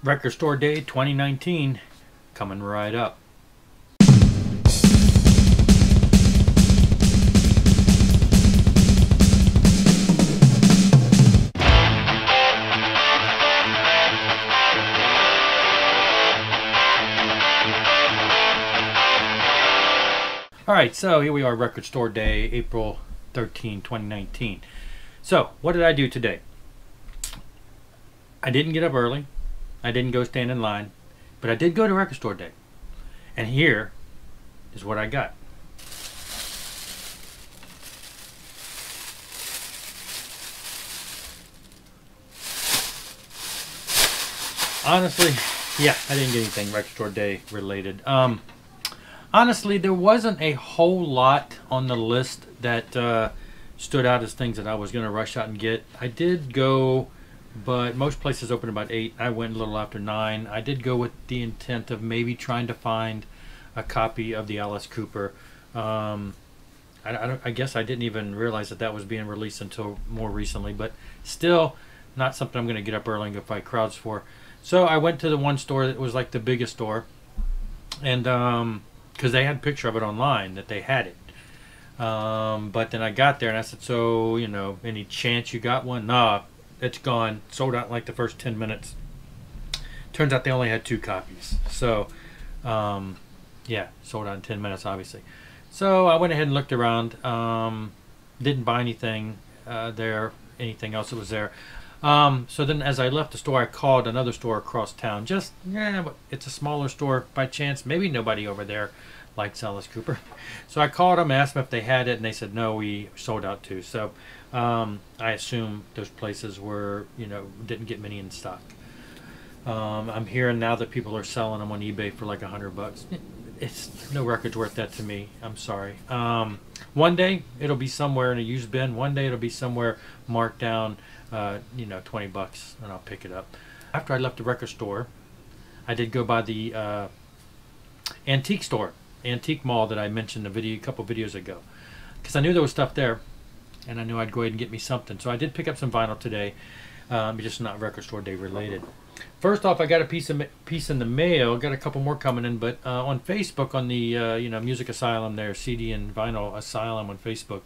Record Store Day 2019 coming right up. Alright, so here we are, Record Store Day, April 13, 2019. So, what did I do today? I didn't get up early. I didn't go stand in line. But I did go to Record Store Day. And here is what I got. Honestly, yeah, I didn't get anything Record Store Day related. Honestly, there wasn't a whole lot on the list that stood out as things that I was going to rush out and get. I did go, but most places open about 8. I went a little after 9. I did go with the intent of maybe trying to find a copy of the Alice Cooper. I guess I didn't even realize that that was being released until more recently, but still not something I'm going to get up early and go fight crowds for. So I went to the one store that was like the biggest store, and because they had a picture of it online that they had it. But then I got there and I said, so, you know, any chance you got one? Nah, it's gone. Sold out in like the first 10 minutes. Turns out they only had 2 copies. So, yeah, sold out in 10 minutes, obviously. So I went ahead and looked around. Didn't buy anything anything else that was there. So then as I left the store, I called another store across town. Just, yeah, it's a smaller store. By chance, maybe nobody over there likes Alice Cooper. So I called them, asked them if they had it, and they said, no, we sold out too. So I assume those places were, you know, didn't get many in stock. I'm hearing now that people are selling them on eBay for like $100. It's no record's worth that to me. I'm sorry. One day it'll be somewhere in a used bin. One day it'll be somewhere marked down, you know, $20, and I'll pick it up. After I left the record store, I did go by the antique store, antique mall that I mentioned a couple videos ago, because I knew there was stuff there, and I knew I'd go ahead and get me something. So I did pick up some vinyl today, just not Record Store Day related. First off, I got a piece in the mail. Got a couple more coming in, but on Facebook, on the you know, Music Asylum, there, CD and Vinyl Asylum on Facebook.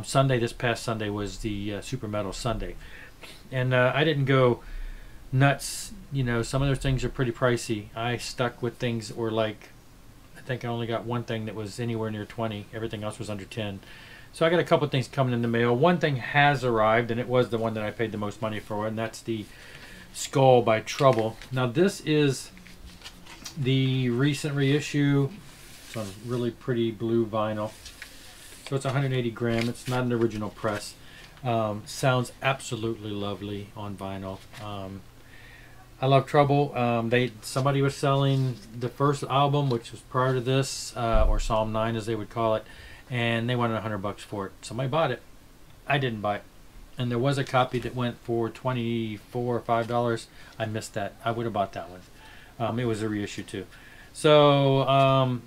Sunday, this past Sunday, was the Super Metal Sunday, and I didn't go nuts. You know, some of those things are pretty pricey. I stuck with things that were like, I think I only got one thing that was anywhere near 20. Everything else was under 10. So I got a couple of things coming in the mail. One thing has arrived, and it was the one that I paid the most money for, and that's the Skull by Trouble. Now this is the recent reissue. It's on really pretty blue vinyl. So it's 180 gram. It's not an original press. Sounds absolutely lovely on vinyl. I love Trouble. Somebody was selling the first album, which was prior to this, or Psalm 9 as they would call it, and they wanted $100 for it. Somebody bought it. I didn't buy it. And there was a copy that went for $24 or $5. I missed that. I would have bought that one. It was a reissue too. So I'm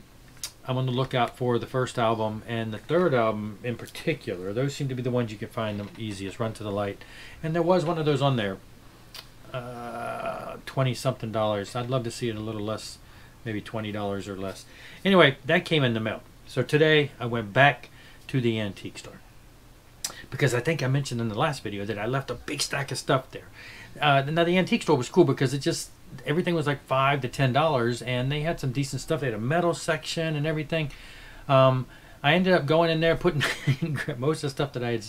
on the lookout for the first album and the third album in particular. Those seem to be the ones you can find the easiest. Run to the Light. And there was one of those on there. $20-something. I'd love to see it a little less, maybe $20 or less. Anyway, that came in the mail. So today I went back to the antique store, because I think I mentioned in the last video that I left a big stack of stuff there. Now the antique store was cool because it just, everything was like $5 to $10, and they had some decent stuff. They had a metal section and everything. I ended up going in there, putting most of the stuff that I had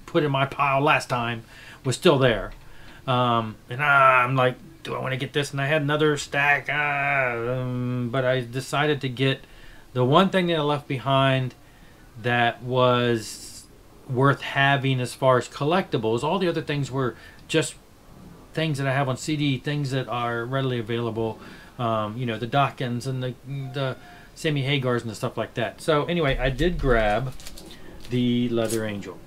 put in my pile last time was still there. And I'm like, do I want to get this? And I had another stack, but I decided to get the one thing that I left behind that was worth having as far as collectibles. All the other things were just things that I have on CD, things that are readily available. You know, the Dawkins and the Sammy Hagars and the stuff like that. So anyway, I did grab the Leather Angel.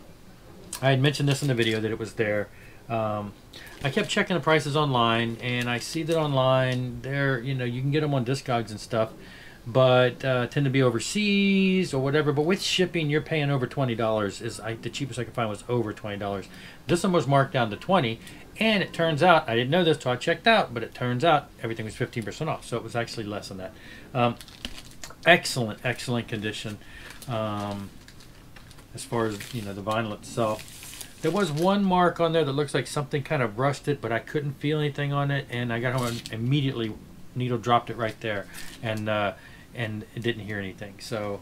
I had mentioned this in the video that it was there. I kept checking the prices online, and I see that online there, you know, you can get them on Discogs and stuff, but tend to be overseas or whatever. But with shipping, you're paying over $20. The cheapest I could find was over $20. This one was marked down to $20, And it turns out, I didn't know this till I checked out, but it turns out everything was 15% off. So it was actually less than that. Excellent, excellent condition. As far as, the vinyl itself. There was one mark on there that looks like something kind of rusted, but I couldn't feel anything on it. And I got home and immediately needle dropped it right there. And it didn't hear anything. So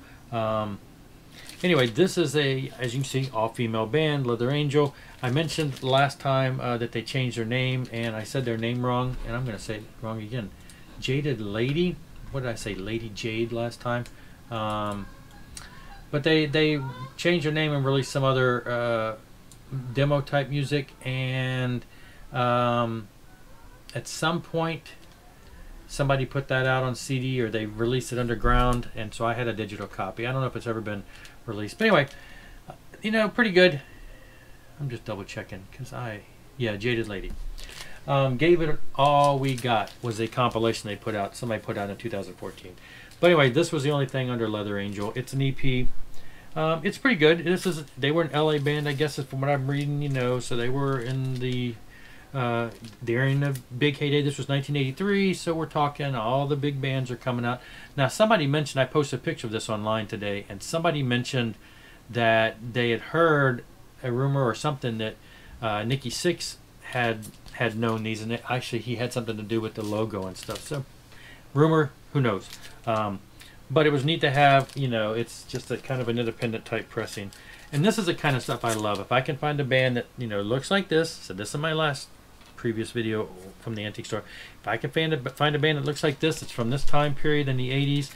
anyway, this is as you can see, all-female band, Leather Angel. I mentioned last time that they changed their name, and I said their name wrong, and I'm going to say it wrong again. Jaded Lady. What did I say? Lady Jade last time. But they changed their name and released some other demo type music, and at some point somebody put that out on CD, or they released it underground, and so I had a digital copy. I don't know if it's ever been released, but anyway, pretty good. I'm just double checking because Jaded Lady. Gave It All We Got was a compilation they put out. Somebody put out in 2014. But anyway, this was the only thing under Leather Angel. It's an EP. It's pretty good. They were an LA band, I guess, from what I'm reading. So they were in during the big heyday. This was 1983, so we're talking all the big bands are coming out. Now, somebody mentioned, I posted a picture of this online today, and somebody mentioned that they had heard a rumor or something that Nikki Sixx had known these, and actually he had something to do with the logo and stuff. So, rumor, who knows? But it was neat to have, it's just a kind of an independent type pressing. And this is the kind of stuff I love. If I can find a band that, looks like this, said this in my previous video from the antique store. If I can find a band that looks like this, it's from this time period in the 80s,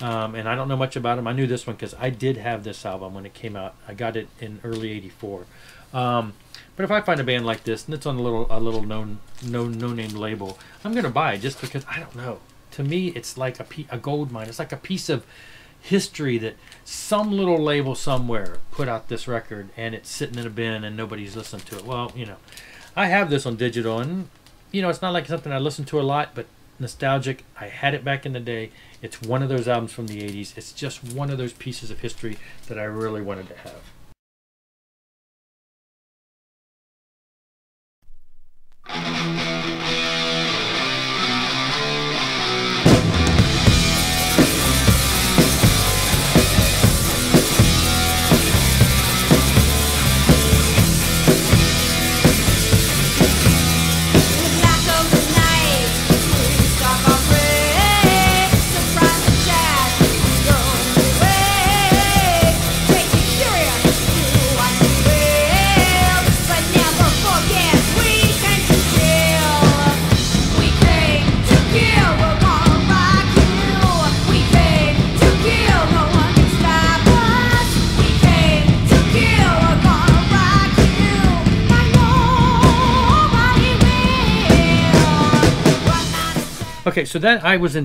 and I don't know much about them. I knew this one because I did have this album when it came out. I got it in early '84. But if I find a band like this and it's on a little no name label, I'm gonna buy it just because I don't know. To me, it's like a gold mine. It's like a piece of history that some little label somewhere put out this record, and it's sitting in a bin and nobody's listened to it. Well, I have this on digital, and it's not like something I listen to a lot, but nostalgic. I had it back in the day. It's one of those albums from the 80s. It's just one of those pieces of history that I really wanted to have. Okay, so then I was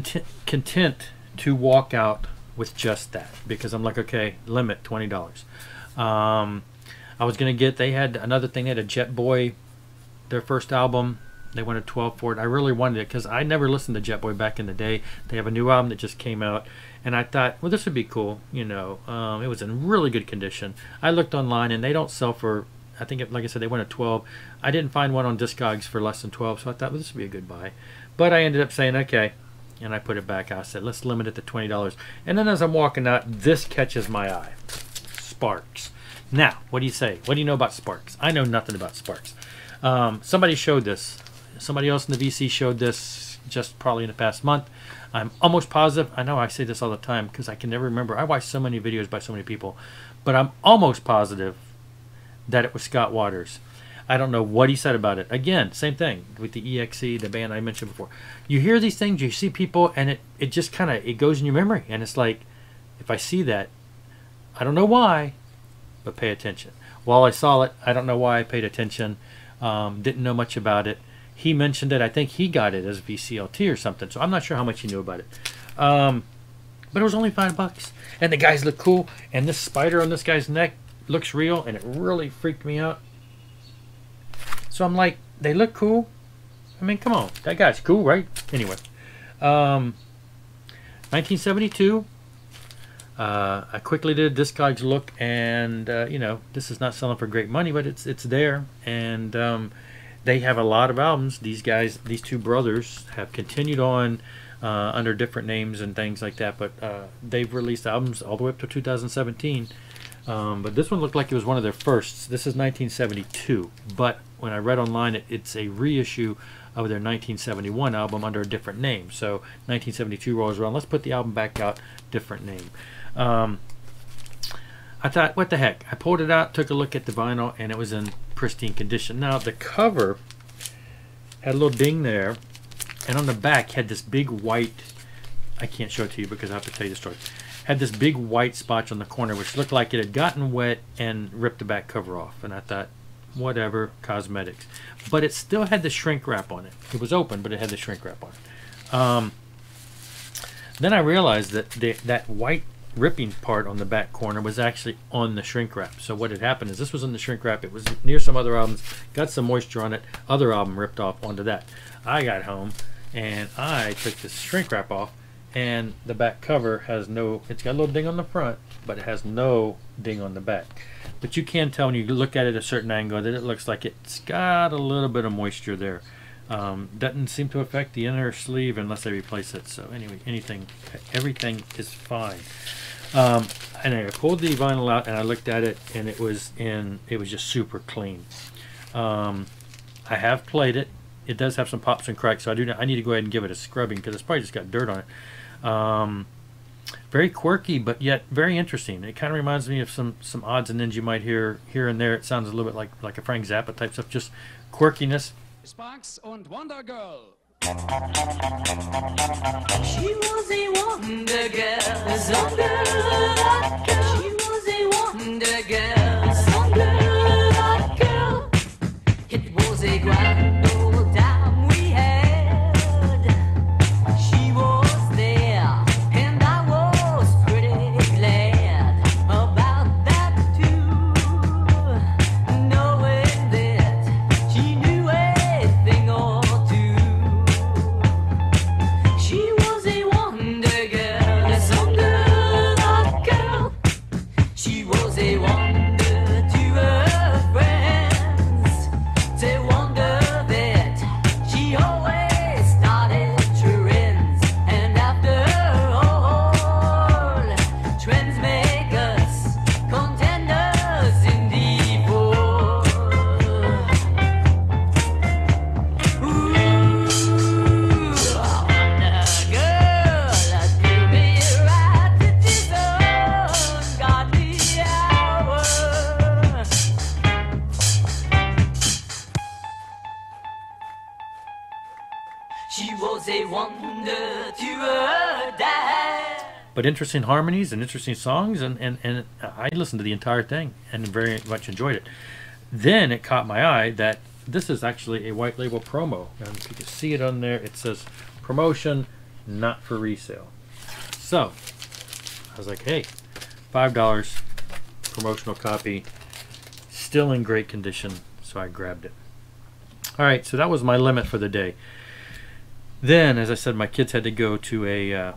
content to walk out with just that because I'm like, okay, limit $20. I was gonna they had another thing. They had a Jet Boy, their first album. They wanted $12 for it. I really wanted it because I never listened to Jet Boy back in the day. They have a new album that just came out, and I thought, well, this would be cool. It was in really good condition. I looked online, and they don't sell for. I think, like I said, they went at 12. I didn't find one on Discogs for less than 12, so I thought, well, this would be a good buy. But I ended up saying, okay, and I put it back. I said, let's limit it to $20. And then as I'm walking out, this catches my eye. Sparks. Now, what do you say? What do you know about Sparks? I know nothing about Sparks. Somebody showed this. Somebody else in the VC showed this just probably in the past month. I'm almost positive. I know I say this all the time because I can never remember. I watch so many videos by so many people. But I'm almost positive that it was Scott Waters. I don't know what he said about it. Again, same thing with the EXE, the band I mentioned before. You hear these things, you see people, and it just kind of, it goes in your memory. And it's like, if I see that, I don't know why, but pay attention. While I saw it, I don't know why I paid attention. Didn't know much about it. He mentioned it. I think he got it as VCLT or something. So I'm not sure how much he knew about it. But it was only $5. And the guys look cool. And this spider on this guy's neck looks real. And it really freaked me out. So I'm like, they look cool. I mean, come on. That guy's cool, right? Anyway. 1972. I quickly did a Discogs look. And, this is not selling for great money. But it's there. And they have a lot of albums. These guys, these two brothers, have continued on under different names and things like that, but they've released albums all the way up to 2017. But this one looked like it was one of their firsts. This is 1972, but when I read online, it's a reissue of their 1971 album under a different name. So 1972 rolls around. Let's put the album back out, different name. I thought, what the heck? I pulled it out, took a look at the vinyl, and it was in pristine condition. Now, the cover had a little ding there, and on the back had this big white, I can't show it to you because I have to tell you the story, had this big white spotch on the corner, which looked like it had gotten wet and ripped the back cover off. And I thought, whatever, cosmetics. But it still had the shrink wrap on it. It was open, but it had the shrink wrap on it. Then I realized that that white ripping part on the back corner was actually on the shrink wrap. So what had happened is this was in the shrink wrap. It was near some other albums, got some moisture on it, other album ripped off onto that. I got home and I took this shrink wrap off, and the back cover has no, it's got a little ding on the front, but it has no ding on the back. But you can tell when you look at it at a certain angle that it looks like it's got a little bit of moisture there. Doesn't seem to affect the inner sleeve unless I replace it. So anyway, everything is fine. And I pulled the vinyl out and I looked at it, and it was just super clean. I have played it. It does have some pops and cracks, so I need to go ahead and give it a scrubbing because it's probably just got dirt on it. Very quirky, but yet very interesting. It kind of reminds me of some odds and ends you might hear here and there. It sounds a little bit like a Frank Zappa type stuff, just quirkiness. Sparks und Wonder Girl. She was a wonder girl, some girl, girl. She was a wonder girl, some girl, girl. It was a grand old time we had. She was there, and I was pretty glad about that too. Knowing that she knew a thing or two. She was a wonder girl, some girl. She was a wonder to her friends. They wonder that she always started trends. And after all, trends make us contenders in default. Ooh, wonder girl, do me right at this ungodly hour. She was a wonder to her dad. But interesting harmonies and interesting songs, and I listened to the entire thing and very much enjoyed it. Then it caught my eye that this is actually a white label promo. And if you can see it on there, it says promotion, not for resale. So I was like, hey, $5 promotional copy, still in great condition, so I grabbed it. All right, so that was my limit for the day. Then, as I said, my kids had to go to a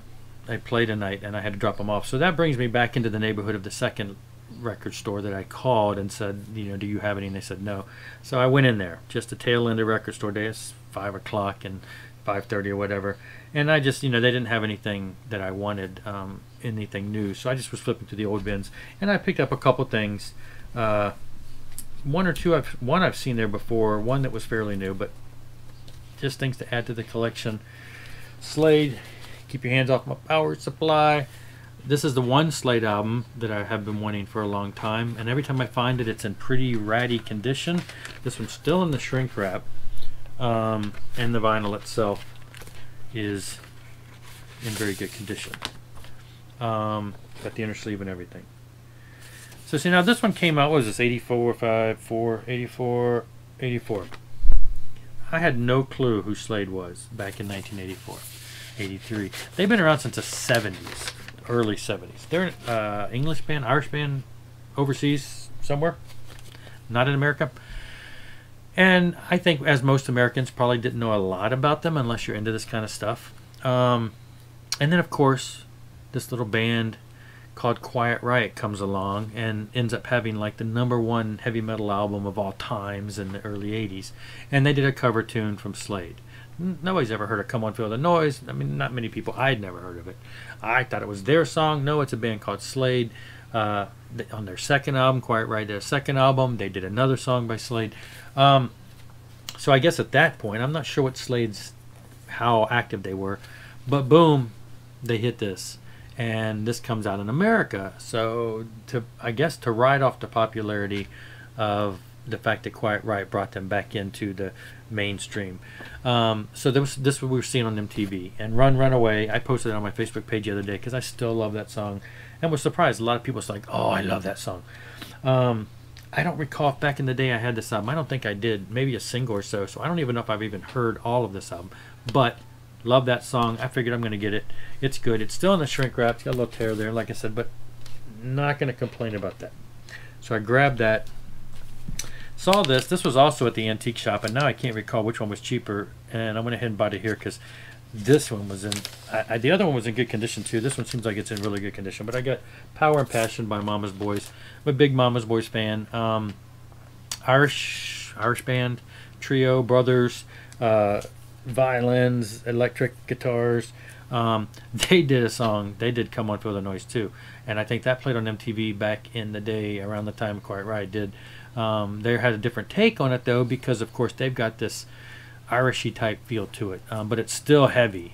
play tonight, and I had to drop them off. So that brings me back into the neighborhood of the second record store that I called and said, you know, do you have any? And they said no. So I went in there, just the tail end of record store day. It's 5 o'clock and 5:30 or whatever. And I just, you know, they didn't have anything that I wanted, anything new. So I just was flipping through the old bins, and I picked up a couple things. One or two, one I've seen there before, one that was fairly new, but just things to add to the collection. Slade, keep your hands off my power supply. This is the one Slade album that I have been wanting for a long time, and every time I find it, it's in pretty ratty condition. This one's still in the shrink wrap, and the vinyl itself is in very good condition. Got the inner sleeve and everything. So see, now this one came out, what was this, 84, 5, 4, 84, 84. I had no clue who Slade was back in 1984, 83. They've been around since the 70s, early 70s. They're an English band, Irish band, overseas somewhere, not in America. And I think, as most Americans, probably didn't know a lot about them unless you're into this kind of stuff. And then, of course, this little band called Quiet Riot comes along and ends up having like the #1 heavy metal album of all times in the early 80s. And they did a cover tune from Slade. Nobody's ever heard of Come On Feel the Noise. I mean, not many people. I'd never heard of it. I thought it was their song. No, it's a band called Slade. On their second album, Quiet Riot, their second album, they did another song by Slade. So I guess at that point, I'm not sure what Slade's, how active they were, but boom, they hit this. And this comes out in America. So I guess to ride off the popularity of the fact that Quiet Riot brought them back into the mainstream. So this is what we were seeing on MTV. And Run Away, I posted it on my Facebook page the other day because I still love that song. And was surprised. A lot of people was like, oh, I love that song. I don't recall if back in the day I had this album. I don't think I did. Maybe a single or so. So I don't even know if I've even heard all of this album. But love that song. I figured I'm going to get it. It's good. It's still in the shrink wrap. It's got a little tear there, like I said. But not going to complain about that. So I grabbed that. Saw this. This was also at the antique shop. And now I can't recall which one was cheaper. And I went ahead and bought it here because this one was in... the other one was in good condition too. This one seems like it's in really good condition. But I got Power and Passion by Mama's Boys. I'm a big Mama's Boys fan. Irish band, trio, brothers, violins, electric guitars. They did a song. They did Come On Feel the Noise too. And I think that played on MTV back in the day around the time Quiet Riot did. They had a different take on it though because of course they've got this Irishy type feel to it, but it's still heavy.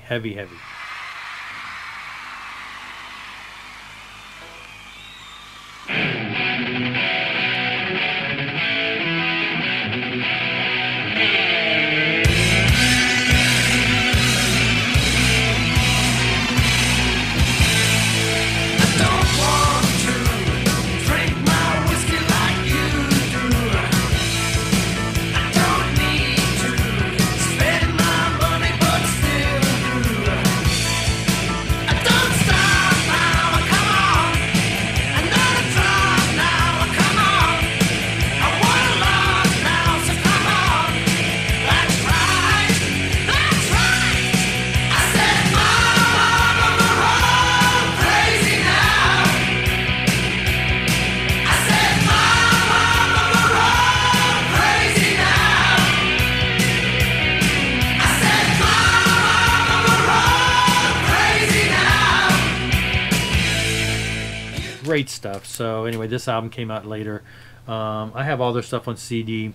Great stuff. So anyway, this album came out later. I have all their stuff on CD.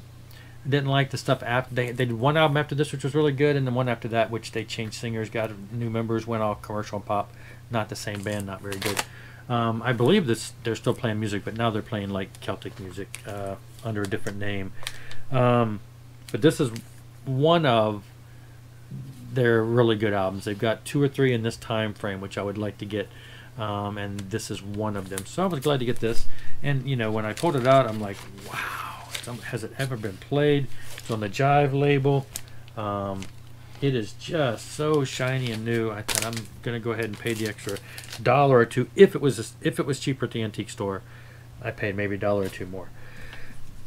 Didn't like the stuff after they did one album after this, which was really good, and then one after that, which they changed singers, got new members, went all commercial and pop. Not the same band, not very good. I believe they're still playing music, but now they're playing like Celtic music under a different name. But this is one of their really good albums. They've got 2 or 3 in this time frame, which I would like to get. And this is one of them. So I was glad to get this. And, you know, when I pulled it out, I'm like, wow, has it ever been played? It's on the Jive label. It is just so shiny and new. I thought I'm going to go ahead and pay the extra $1 or $2. If it was cheaper at the antique store, I paid maybe $1 or $2 more.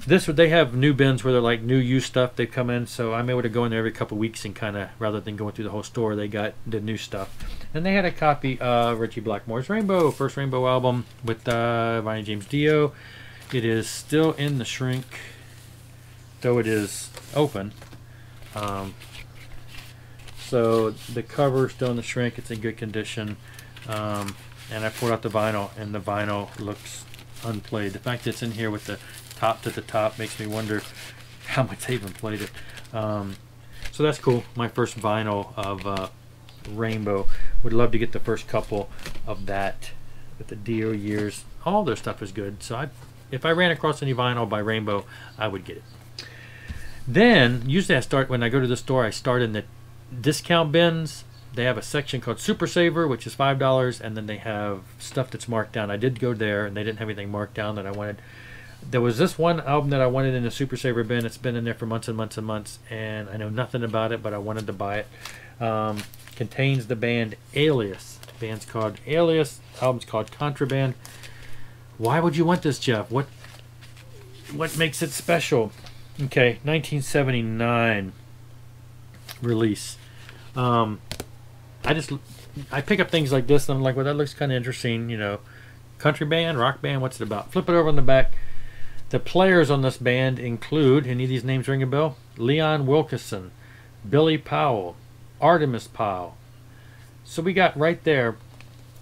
They have new bins where they're like new used stuff. They come in, so I'm able to go in there every couple of weeks and kind of, rather than going through the whole store, they got the new stuff. And they had a copy of Ritchie Blackmore's Rainbow, first Rainbow album with Ronnie James Dio. It is still in the shrink, though it is open. So the cover is still in the shrink. It's in good condition. And I pulled out the vinyl, and the vinyl looks unplayed. The fact that it's in here with the top to the top makes me wonder how much they even played it. So that's cool. My first vinyl of Rainbow. Would love to get the first couple of that with the Dio years. All their stuff is good. So if I ran across any vinyl by Rainbow, I would get it. Then usually when I go to the store, I start in the discount bins. They have a section called Super Saver, which is $5, and then they have stuff that's marked down. I did go there, and they didn't have anything marked down that I wanted. There was this one album that I wanted in the Super Saver bin. It's been in there for months and months and months, and I know nothing about it, but I wanted to buy it. Contains the band Alias. The band's called Alias. The album's called Contraband. Why would you want this, Jeff? What makes it special? Okay, 1979 release. I pick up things like this and I'm like, well, that looks kind of interesting, you know. country band, rock band, what's it about? Flip it over on the back. The players on this band include, any of these names ring a bell? Leon Wilkeson, Billy Powell, Artemis Powell. So we got right there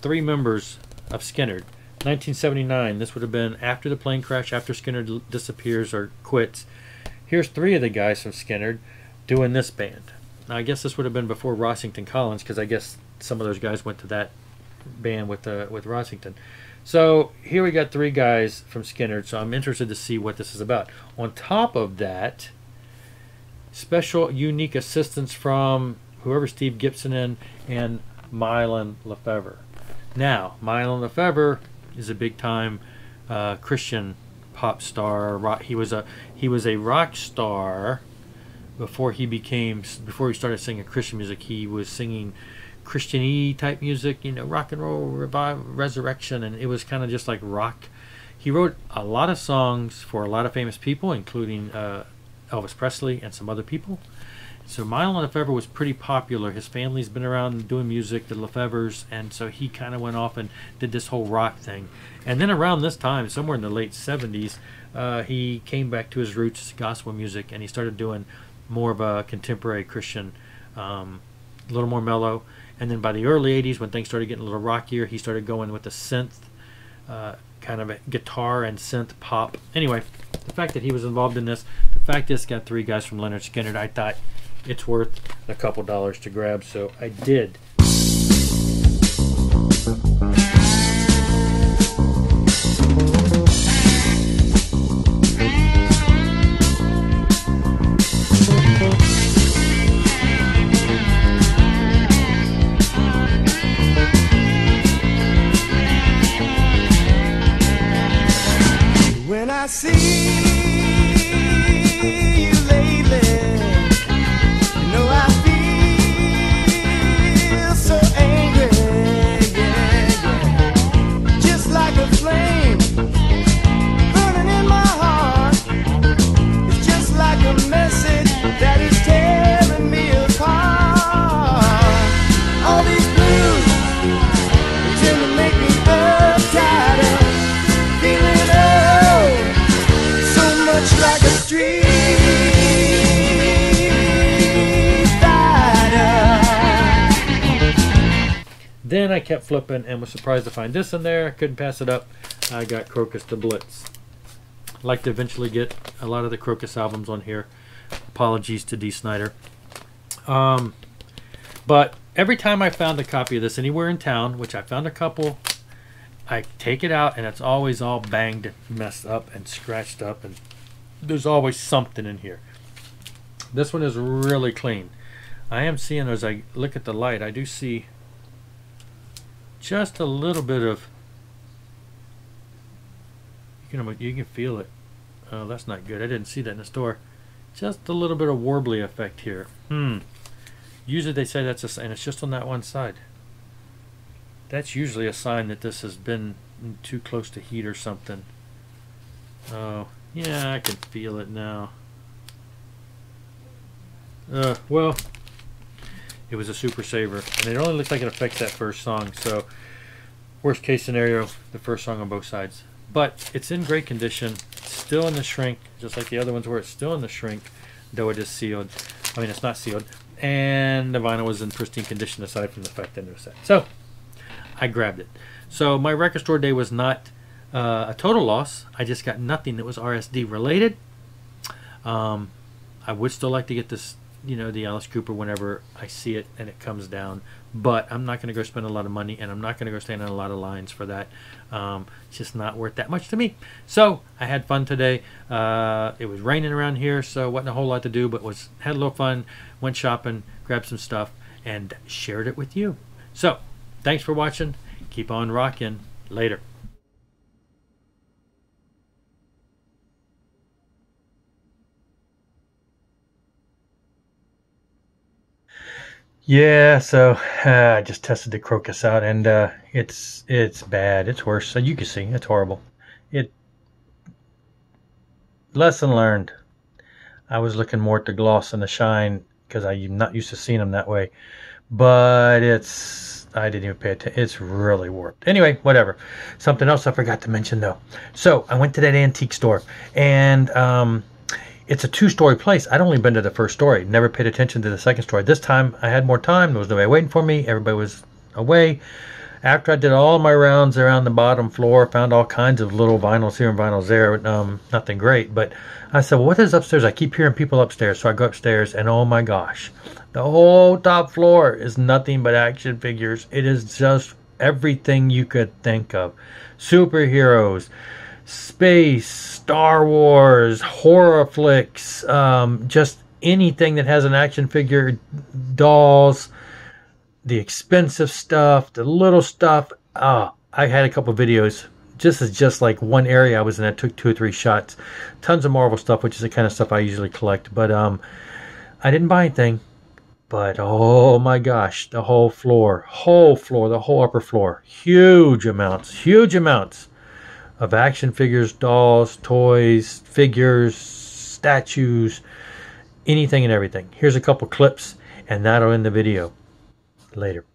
3 members of Skynyrd. 1979, this would have been after the plane crash, after Skynyrd disappears or quits. Here's 3 of the guys from Skynyrd doing this band. Now I guess this would have been before Rossington Collins, because I guess some of those guys went to that band with Rossington. So here we got 3 guys from Skynyrd, so I'm interested to see what this is about. On top of that, special unique assistance from whoever Steve Gibson and Mylon Lefevre. Now, Mylon Lefevre is a big time Christian pop star. He was a rock star before he started singing Christian music. He was singing Christian-y type music, you know, rock and roll, resurrection, and it was kind of just like rock. He wrote a lot of songs for a lot of famous people, including Elvis Presley and some other people. So Mylon Lefevre was pretty popular. His family's been around doing music, the Lefevres, and so he kind of went off and did this whole rock thing. And then around this time, somewhere in the late 70s, he came back to his roots, gospel music, and he started doing more of a contemporary Christian, a little more mellow. And then by the early 80s, when things started getting a little rockier, he started going with the synth, kind of a guitar and synth pop. Anyway, the fact that he was involved in this, the fact this got 3 guys from Lynyrd Skynyrd, I thought it's worth a couple dollars to grab, so I did. When I see you lately, you know I feel so angry, yeah, yeah. Just like a flame burning in my heart. It's just like a message that is tearing me apart. All these blues, they tend to make me uptight and feeling like a street fighter. Then I kept flipping and was surprised to find this in there. Couldn't pass it up. I got Crocus the Blitz. I'd like to eventually get a lot of the Crocus albums on here. Apologies to Dee Snider. But every time I found a copy of this anywhere in town, which I found a couple, I take it out and it's always all banged, messed up, and scratched up, and there's always something in here. This one is really clean. I am seeing, as I look at the light, I do see just a little bit of, you can feel it. Oh, that's not good. I didn't see that in the store. Just a little bit of warbly effect here. Usually they say that's a sign, and it's just on that one side. That's usually a sign that this has been too close to heat or something. Oh, yeah, I can feel it now. Well, it was a super saver, and it only looks like it affects that first song, so worst case scenario, the first song on both sides. But it's in great condition, still in the shrink, just like the other ones were. It's still in the shrink, though it is sealed. I mean, it's not sealed, and the vinyl was in pristine condition aside from the fact that it was set. So I grabbed it. So my record store day was not a total loss. I just got nothing that was RSD related. I would still like to get this, the Alice Cooper whenever I see it and it comes down, but I'm not going to go spend a lot of money, and I'm not going to go stand in a lot of lines for that. It's just not worth that much to me. So I had fun today. It was raining around here, so wasn't a whole lot to do, but had a little fun, went shopping, grabbed some stuff, and shared it with you. So thanks for watching. Keep on rocking. Later. Yeah, so I just tested the Crocus out, and it's bad. It's worse. So you can see it's horrible. Lesson learned. I was looking more at the gloss and the shine because I'm not used to seeing them that way. but I didn't even pay attention. It's really warped. Anyway, whatever. Something else I forgot to mention though. So I went to that antique store, and it's a 2-story place. I'd only been to the first story. Never paid attention to the second story. This time I had more time. There was nobody waiting for me. Everybody was away. After I did all my rounds around the bottom floor, found all kinds of little vinyls here and vinyls there. Nothing great. But I said, well, what is upstairs? I keep hearing people upstairs. So I go upstairs, and oh my gosh. The whole top floor is nothing but action figures. It is just everything you could think of. Superheroes, space, Star Wars, horror flicks, just anything that has an action figure, dolls, the expensive stuff, the little stuff. I had a couple videos. Just like one area I was in, I took 2 or 3 shots. Tons of Marvel stuff, which is the kind of stuff I usually collect. But I didn't buy anything. But oh my gosh, the whole floor, the whole upper floor, huge amounts of action figures, dolls, toys, figures, statues, anything and everything. Here's a couple clips, and that'll end the video. Later.